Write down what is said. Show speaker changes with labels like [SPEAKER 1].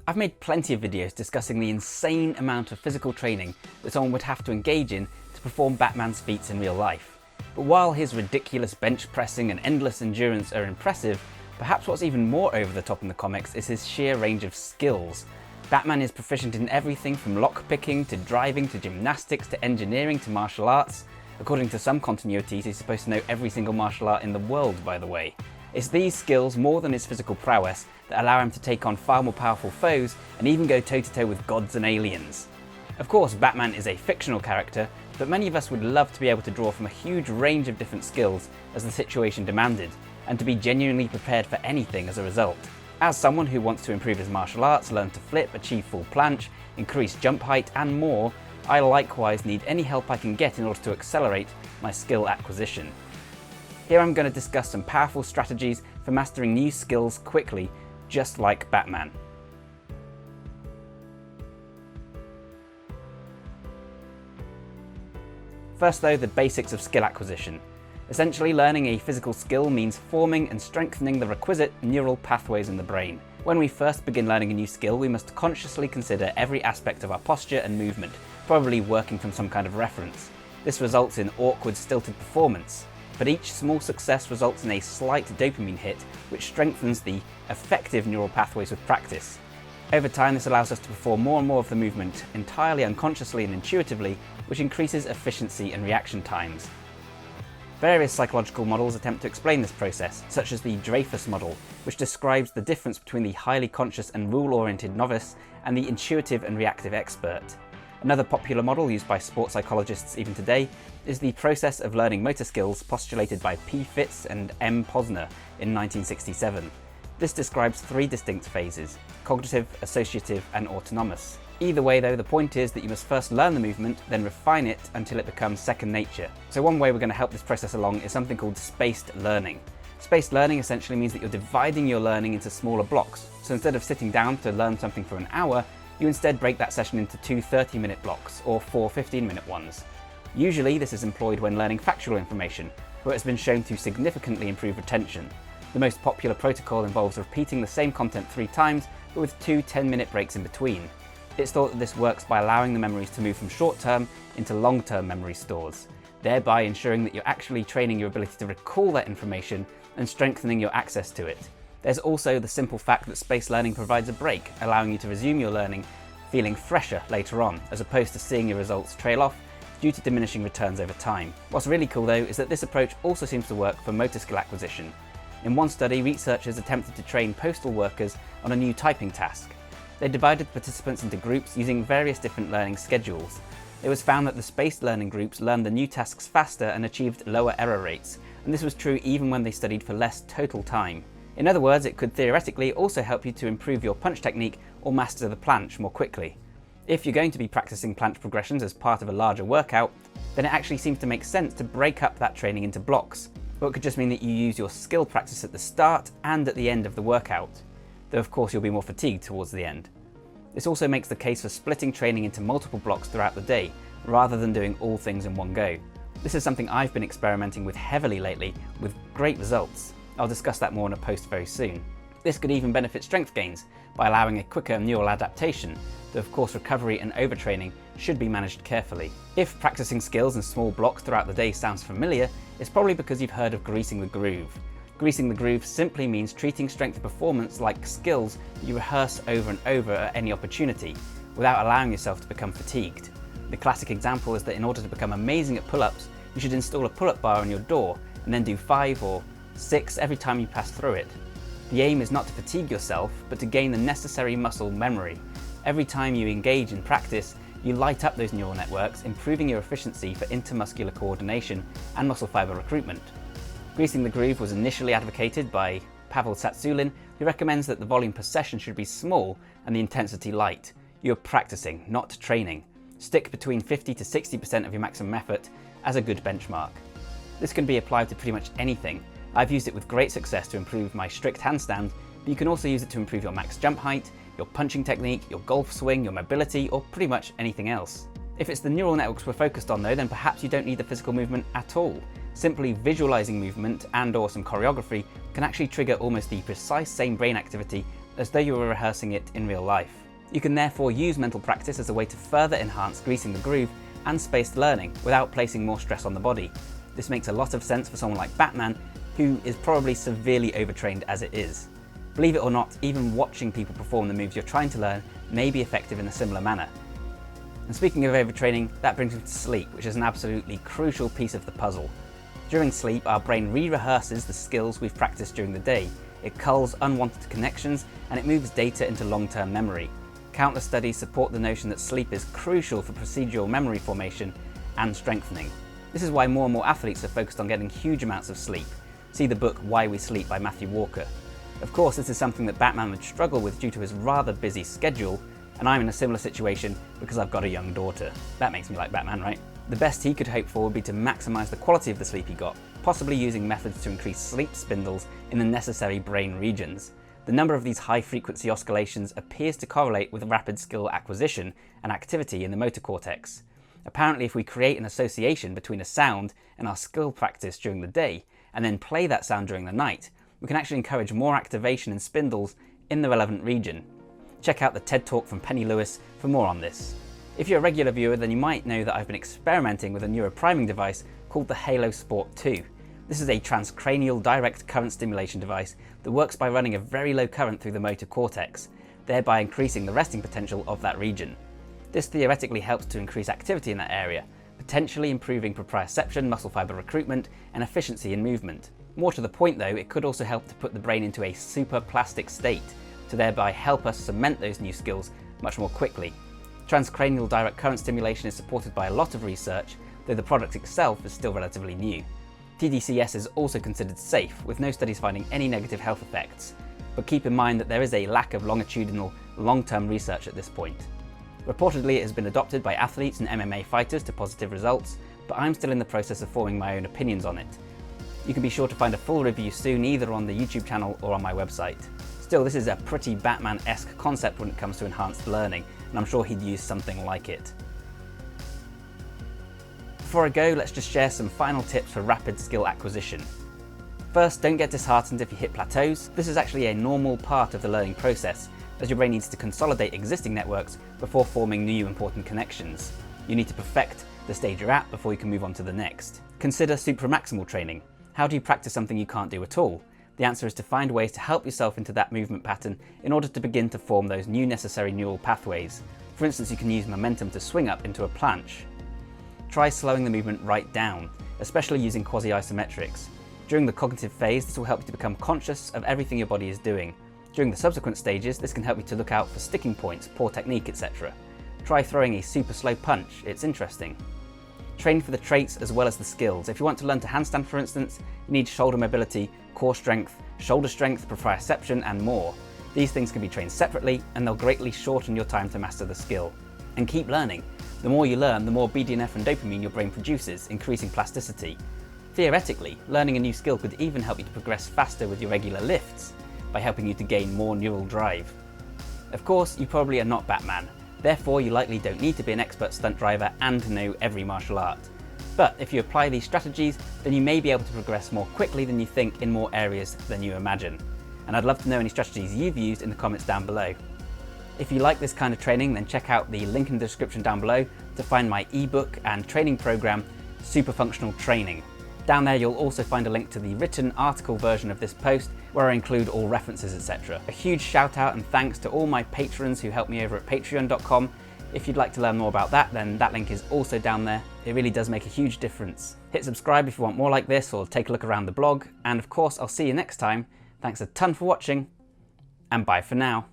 [SPEAKER 1] I've made plenty of videos discussing the insane amount of physical training that someone would have to engage in to perform Batman's feats in real life. But while his ridiculous bench pressing and endless endurance are impressive, perhaps what's even more over the top in the comics is his sheer range of skills. Batman is proficient in everything from lockpicking to driving to gymnastics to engineering to martial arts. According to some continuities, he's supposed to know every single martial art in the world, by the way. It's these skills more than his physical prowess that allow him to take on far more powerful foes and even go toe-to-toe with gods and aliens. Of course, Batman is a fictional character, but many of us would love to be able to draw from a huge range of different skills as the situation demanded, and to be genuinely prepared for anything as a result. As someone who wants to improve his martial arts, learn to flip, achieve full planche, increase jump height and more, I likewise need any help I can get in order to accelerate my skill acquisition. Here I'm going to discuss some powerful strategies for mastering new skills quickly, just like Batman. First though, the basics of skill acquisition. Essentially, learning a physical skill means forming and strengthening the requisite neural pathways in the brain. When we first begin learning a new skill, we must consciously consider every aspect of our posture and movement, probably working from some kind of reference. This results in awkward, stilted performance. But each small success results in a slight dopamine hit, which strengthens the effective neural pathways with practice. Over time, this allows us to perform more and more of the movement entirely unconsciously and intuitively, which increases efficiency and reaction times. Various psychological models attempt to explain this process, such as the Dreyfus model, which describes the difference between the highly conscious and rule-oriented novice and the intuitive and reactive expert. Another popular model used by sports psychologists even today is the process of learning motor skills postulated by P. Fitz and M. Posner in 1967. This describes three distinct phases: cognitive, associative, and autonomous. Either way though, the point is that you must first learn the movement, then refine it until it becomes second nature. So one way we're going to help this process along is something called spaced learning. Spaced learning essentially means that you're dividing your learning into smaller blocks. So instead of sitting down to learn something for an hour, you instead break that session into 2 30-minute blocks or 4 15-minute ones. Usually this is employed when learning factual information, where it's been shown to significantly improve retention. The most popular protocol involves repeating the same content 3 times, but with 2 10-minute breaks in between. It's thought that this works by allowing the memories to move from short-term into long-term memory stores, thereby ensuring that you're actually training your ability to recall that information and strengthening your access to it. There's also the simple fact that spaced learning provides a break, allowing you to resume your learning feeling fresher later on, as opposed to seeing your results trail off due to diminishing returns over time. What's really cool though is that this approach also seems to work for motor skill acquisition. In one study, researchers attempted to train postal workers on a new typing task. They divided participants into groups using various different learning schedules. It was found that the spaced learning groups learned the new tasks faster and achieved lower error rates, and this was true even when they studied for less total time. In other words, it could theoretically also help you to improve your punch technique or master the planche more quickly. If you're going to be practicing planche progressions as part of a larger workout, then it actually seems to make sense to break up that training into blocks. Or it could just mean that you use your skill practice at the start and at the end of the workout, though of course you'll be more fatigued towards the end. This also makes the case for splitting training into multiple blocks throughout the day, rather than doing all things in one go. This is something I've been experimenting with heavily lately, with great results. I'll discuss that more in a post very soon. This could even benefit strength gains by allowing a quicker neural adaptation, though of course recovery and overtraining should be managed carefully. If practicing skills in small blocks throughout the day sounds familiar, it's probably because you've heard of greasing the groove. Greasing the groove simply means treating strength and performance like skills that you rehearse over and over at any opportunity, without allowing yourself to become fatigued. The classic example is that in order to become amazing at pull-ups, you should install a pull-up bar on your door and then do 5 or 6 every time you pass through it. The aim is not to fatigue yourself, but to gain the necessary muscle memory. Every time you engage in practice, you light up those neural networks, improving your efficiency for intermuscular coordination and muscle fiber recruitment. Greasing the groove was initially advocated by Pavel Tsatsouline, who recommends that the volume per session should be small and the intensity light. You're practicing, not training. Stick between 50 to 60% of your maximum effort as a good benchmark. This can be applied to pretty much anything. I've used it with great success to improve my strict handstand, but you can also use it to improve your max jump height, your punching technique, your golf swing, your mobility, or pretty much anything else. If it's the neural networks we're focused on though, then perhaps you don't need the physical movement at all. Simply visualizing movement and/or some choreography can actually trigger almost the precise same brain activity as though you were rehearsing it in real life. You can therefore use mental practice as a way to further enhance greasing the groove and spaced learning without placing more stress on the body. This makes a lot of sense for someone like Batman, who is probably severely overtrained as it is. Believe it or not, even watching people perform the moves you're trying to learn may be effective in a similar manner. And speaking of overtraining, that brings me to sleep, which is an absolutely crucial piece of the puzzle. During sleep, our brain re-rehearses the skills we've practiced during the day. It culls unwanted connections and it moves data into long-term memory. Countless studies support the notion that sleep is crucial for procedural memory formation and strengthening. This is why more and more athletes are focused on getting huge amounts of sleep. See the book Why We Sleep by Matthew Walker. Of course, this is something that Batman would struggle with due to his rather busy schedule, and I'm in a similar situation because I've got a young daughter. That makes me like Batman, right? The best he could hope for would be to maximise the quality of the sleep he got, possibly using methods to increase sleep spindles in the necessary brain regions. The number of these high-frequency oscillations appears to correlate with rapid skill acquisition and activity in the motor cortex. Apparently, if we create an association between a sound and our skill practice during the day, and then play that sound during the night, we can actually encourage more activation in spindles in the relevant region. Check out the TED Talk from Penny Lewis for more on this. If you're a regular viewer, then you might know that I've been experimenting with a neuropriming device called the Halo Sport 2. This is a transcranial direct current stimulation device that works by running a very low current through the motor cortex, thereby increasing the resting potential of that region. This theoretically helps to increase activity in that area, potentially improving proprioception, muscle fiber recruitment, and efficiency in movement. More to the point though, it could also help to put the brain into a superplastic state, to thereby help us cement those new skills much more quickly. Transcranial direct current stimulation is supported by a lot of research, though the product itself is still relatively new. TDCS is also considered safe, with no studies finding any negative health effects, but keep in mind that there is a lack of longitudinal, long-term research at this point. Reportedly, it has been adopted by athletes and MMA fighters to positive results, but I'm still in the process of forming my own opinions on it. You can be sure to find a full review soon, either on the YouTube channel or on my website. Still, this is a pretty Batman-esque concept when it comes to enhanced learning, and I'm sure he'd use something like it. Before I go, let's just share some final tips for rapid skill acquisition. First, don't get disheartened if you hit plateaus. This is actually a normal part of the learning process, as your brain needs to consolidate existing networks before forming new important connections. You need to perfect the stage you're at before you can move on to the next. Consider supramaximal training. How do you practice something you can't do at all? The answer is to find ways to help yourself into that movement pattern in order to begin to form those new necessary neural pathways. For instance, you can use momentum to swing up into a planche. Try slowing the movement right down, especially using quasi-isometrics. During the cognitive phase, this will help you to become conscious of everything your body is doing. During the subsequent stages, this can help you to look out for sticking points, poor technique, etc. Try throwing a super slow punch, it's interesting. Train for the traits as well as the skills. If you want to learn to handstand, for instance, you need shoulder mobility, core strength, shoulder strength, proprioception, and more. These things can be trained separately, and they'll greatly shorten your time to master the skill. And keep learning. The more you learn, the more BDNF and dopamine your brain produces, increasing plasticity. Theoretically, learning a new skill could even help you to progress faster with your regular lifts, by helping you to gain more neural drive. Of course, you probably are not Batman. Therefore, you likely don't need to be an expert stunt driver and know every martial art. But if you apply these strategies, then you may be able to progress more quickly than you think in more areas than you imagine. And I'd love to know any strategies you've used in the comments down below. If you like this kind of training, then check out the link in the description down below to find my ebook and training program, Super Functional Training. Down there you'll also find a link to the written article version of this post where I include all references, etc. A huge shout out and thanks to all my patrons who help me over at patreon.com. If you'd like to learn more about that, then that link is also down there. It really does make a huge difference. Hit subscribe if you want more like this, or take a look around the blog. And of course, I'll see you next time. Thanks a ton for watching, and bye for now.